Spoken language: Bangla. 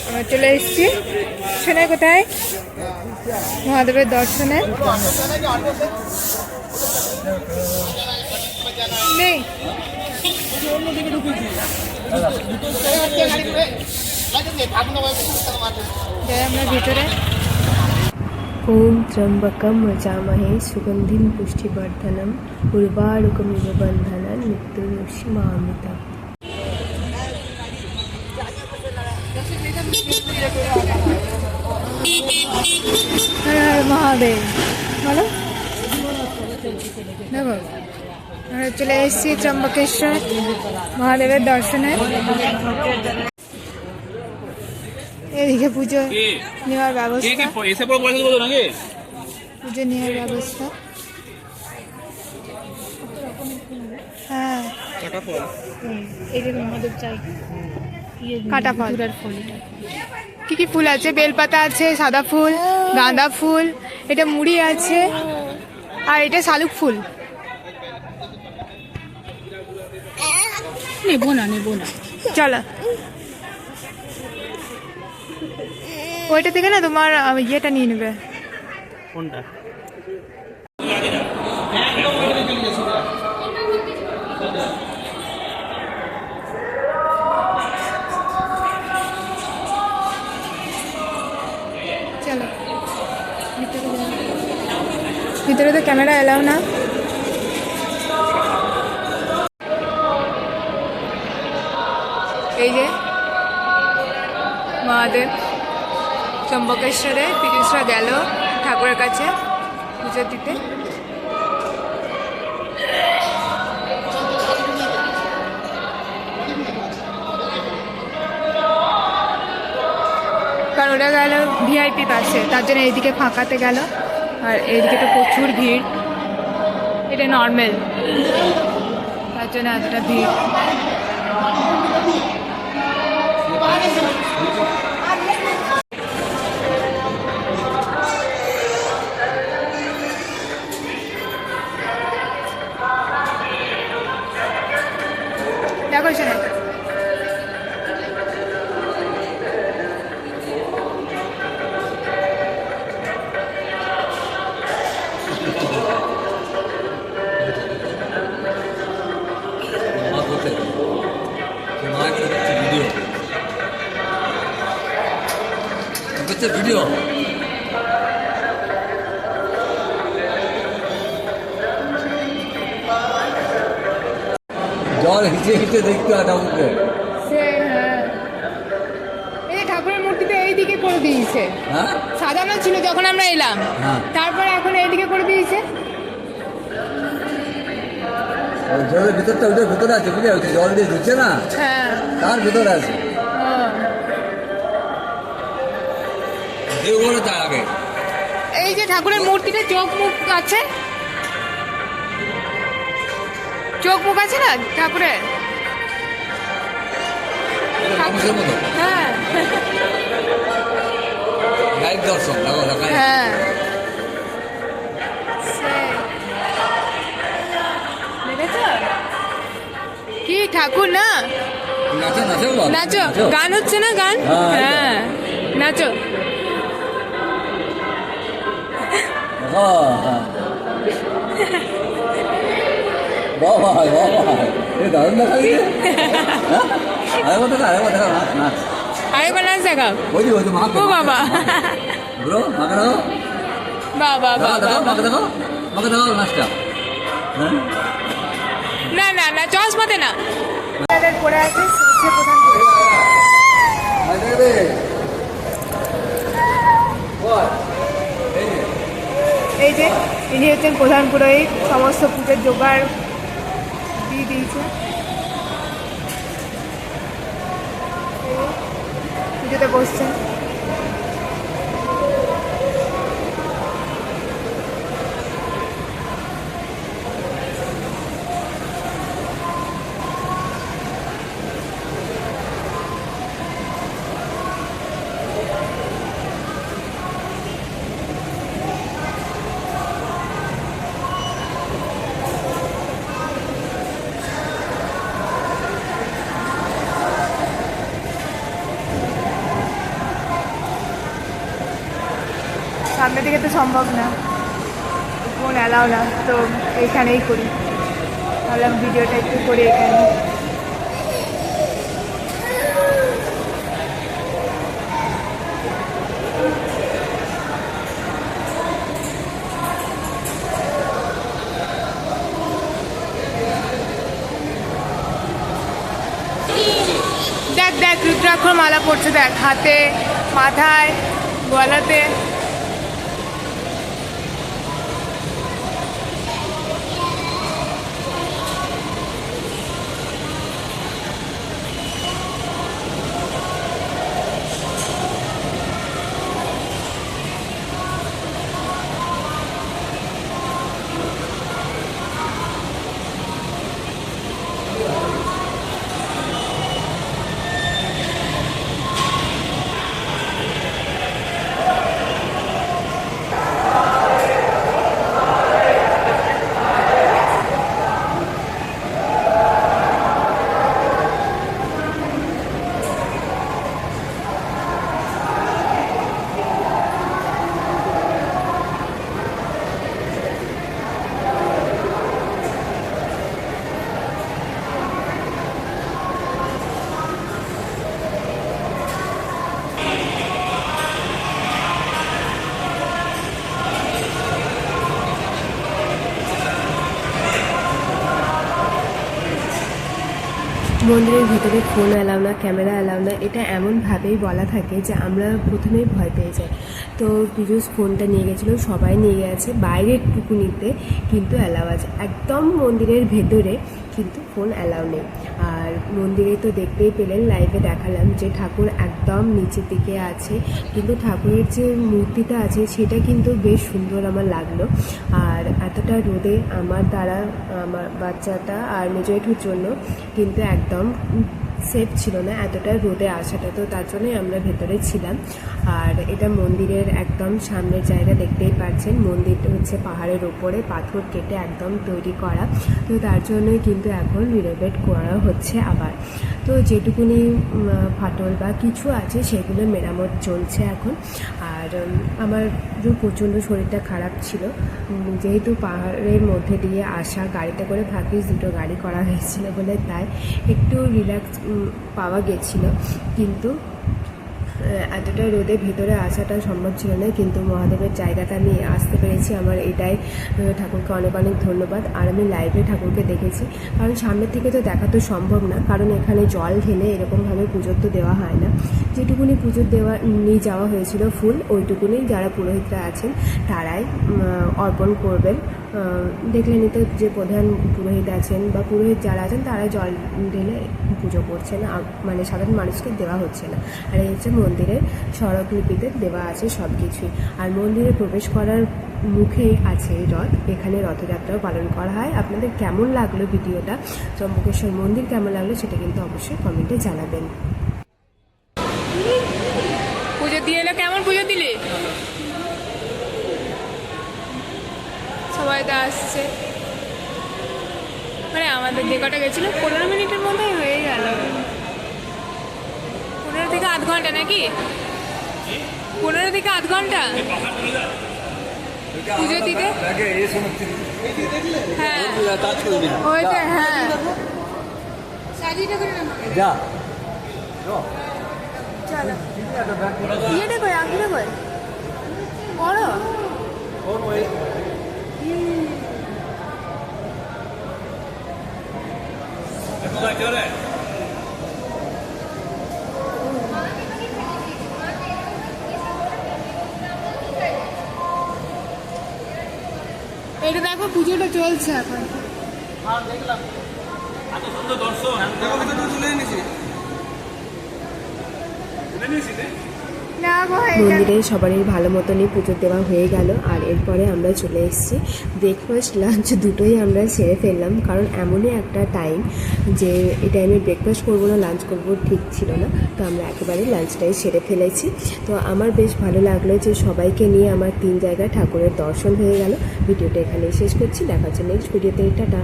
আমরা চলে এসেছি শোনে কোথায় মহাদেবের দর্শনে নেই আমরা ভিতরে। ওম ত্র্যম্বকম যজামহে সুগন্ধিম পুষ্টিবর্ধনম উর্বারুকমিব বন্ধনান মৃত্যুর্যুষ্মামৃতম। হর হর মহাদেব বলো। আমরা চলে এসেছি ত্র্যম্বকেশ্বর মহাদেবের দর্শনে। এদিকে পুজো নেওয়ার ব্যবস্থা, পুজো নেওয়ার ব্যবস্থা। হ্যাঁ কাটা ফল, কি কি ফুল আছে? বেলপাতা আছে, সাদা ফুল, গাঁদা ফুল, এটা মুড়ি আছে, আর এটা শালুক ফুল। নেবো না চলো। ওইটা থেকে না তোমার ইয়েটা নিয়ে নেবে। কোনটা? চলো ভিতরে তো ক্যামেরা এলাও না। এই যে মহাদেব ত্র্যম্বকেশ্বরে তিরিশরা গেল ঠাকুরের কাছে পুজো দিতে। কারণ ওরা গেল ভিআইপি পাশে, তার জন্য এইদিকে ফাঁকাতে গেল, আর এইদিকে তো প্রচুর ভিড়। এটা নর্মাল, তার জন্য এতটা ভিড়। দেখো শোনা ভিডিও জল হিচে হিচে দেখতে হয় ঠাকুরকে। এই ঠাকুরের মূর্তিটা এইদিকে করে দিয়েছে, সাজানো ছিল যখন আমরা এলাম, তারপরে এখন এইদিকে করে দিয়েছে। জলের ভিতরটা ওটার ভিতরে আছে, বুঝে হচ্ছে জল দিয়ে দিচ্ছে না, তার ভিতরে আছে। আগে এই যে ঠাকুরের মূর্তিটা চোখ মুখ আছে, চোখ মুখ আছে না ঠাকুরের। হ্যাঁ লাইভ দর্শন হ্যাঁ কি ঠাকুর না। নাচো, গান হচ্ছে না, গান। হ্যাঁ নাচো। দারুণ দেখা আরেকবার নাচ দেখাও। ও বাবা, না না না চশমাতে না। পড়ে আছে এই যে ইনি হচ্ছেন প্রধান পুরোহিত, সমস্ত পুজোর জোগাড় দিয়ে দিয়েছে। পুজোতে বসছেন। সামনে থেকে তো সম্ভব না, ফোন অ্যালাউ না, তো এখানেই করি। ভাবলাম ভিডিওটা একটু করি এখানে। দেখ দেখ রুদ্রাক্ষর মালা পড়ছে, দেখ হাতে, মাথায়, গলাতে। মন্দিরের ভিতরে ফোন অ্যালাউ না, ক্যামেরা অ্যালাউ না, এটা এমনভাবেই বলা থাকে যে আমরা প্রথমেই ভয় পেয়ে যাই। তো পীযূষ ফোনটা নিয়ে গেছিলো, সবাই নিয়ে গেছে, বাইরের টুকুনিতে কিন্তু অ্যালাউ আছে, একদম মন্দিরের ভেতরে কিন্তু ফোন অ্যালাউ নেই। আর মন্দিরে তো দেখতেই পেলেন, লাইভে দেখালাম যে ঠাকুর একদম নিচের দিকে আছে, কিন্তু ঠাকুরের যে মূর্তিটা আছে সেটা কিন্তু বেশ সুন্দর আমার লাগলো। আর এতটা রোদে আমার দ্বারা আমার বাচ্চাটা আর মেজো জেঠুর জন্য কিন্তু একদম সেফ ছিল না এতটা রোদে আসাটা, তো তার জন্যই আমরা ভেতরে ছিলাম। আর এটা মন্দিরের একদম সামনের জায়গা, দেখতেই পাচ্ছেন মন্দিরটা হচ্ছে পাহাড়ের ওপরে পাথর কেটে একদম তৈরি করা, তো তার জন্যই কিন্তু এখন রিনোভেট করা হচ্ছে আবার। তো যেটুকুনি ফাটল বা কিছু আছে সেগুলো মেরামত চলছে এখন। আর আমার প্রচণ্ড শরীরটা খারাপ ছিল, যেহেতু পাহাড়ের মধ্যে দিয়ে আসা, গাড়িতে করে ভাগ্যিস দুটো গাড়ি করা হয়েছিল বলে তাই একটু রিল্যাক্স পাওয়া গেছিল, কিন্তু এতটা রোদে ভিতরে আসাটা সম্ভব ছিল না। কিন্তু মহাদেবের জায়গাটা আমি আসতে পেরেছি, আমার এটাই ঠাকুরকে অনেক অনেক ধন্যবাদ। আর আমি লাইভে ঠাকুরকে দেখেছি, কারণ সামনের থেকে তো দেখা তো সম্ভব না, কারণ এখানে জল ঢেলে এরকমভাবে পুজো তো দেওয়া হয় না। যেটুকুনি পুজো নিয়ে যাওয়া হয়েছিল ফুল, ওইটুকুনি যারা পুরোহিতরা আছেন তারাই অর্পণ করবেন। দেখলেনই তো যে প্রধান পুরোহিত আছেন বা পুরোহিত যারা আছেন তারা জল ঢেলে পুজো করছেন, মানে সাধারণ মানুষকে দেওয়া হচ্ছে না। আর এই হচ্ছে মন্দিরের স্বরলিপিতে দেওয়া আছে সব কিছুই। আর মন্দিরে প্রবেশ করার মুখেই আছে রথ, এখানে রথযাত্রাও পালন করা হয়। আপনাদের কেমন লাগলো ভিডিওটা, চম্বকেশ্বর মন্দির কেমন লাগলো সেটা কিন্তু অবশ্যই কমেন্টে জানাবেন। পুজো দিয়ে এলো, কেমন পুজো দিলি? সবাই তো আসছে, মানে আমাদের যে কটা গেছিলো 15 মিনিটের মধ্যেই হয়ে গেল, 15 থেকে আধ ঘন্টা নাকি, 15 থেকে আধ ঘন্টা পুজো দিতে। হ্যাঁ ওইটা, হ্যাঁ চলো ইয়েটা কই, আঁকিটা কই বড় এটা দেখো, পুজোটা চলছে এখন। দেখলাম এত সুন্দর দর্শন, মন্দিরে সবারই ভালো মতনই পুজো দেওয়া হয়ে গেল। আর এরপরে আমরা চলে এসেছি, ব্রেকফাস্ট লাঞ্চ দুটোই আমরা সেরে ফেললাম, কারণ এমনই একটা টাইম যে এই টাইমে ব্রেকফাস্ট করবো না লাঞ্চ করবো ঠিক ছিল না, তো আমরা একেবারে লাঞ্চটাই সেরে ফেলেছি। তো আমার বেশ ভালো লাগলো যে সবাইকে নিয়ে আমার 3 জায়গায় ঠাকুরের দর্শন হয়ে গেল। ভিডিওটা এখানেই শেষ করছি, দেখা হচ্ছে নেক্সট ভিডিওতে, টাটা।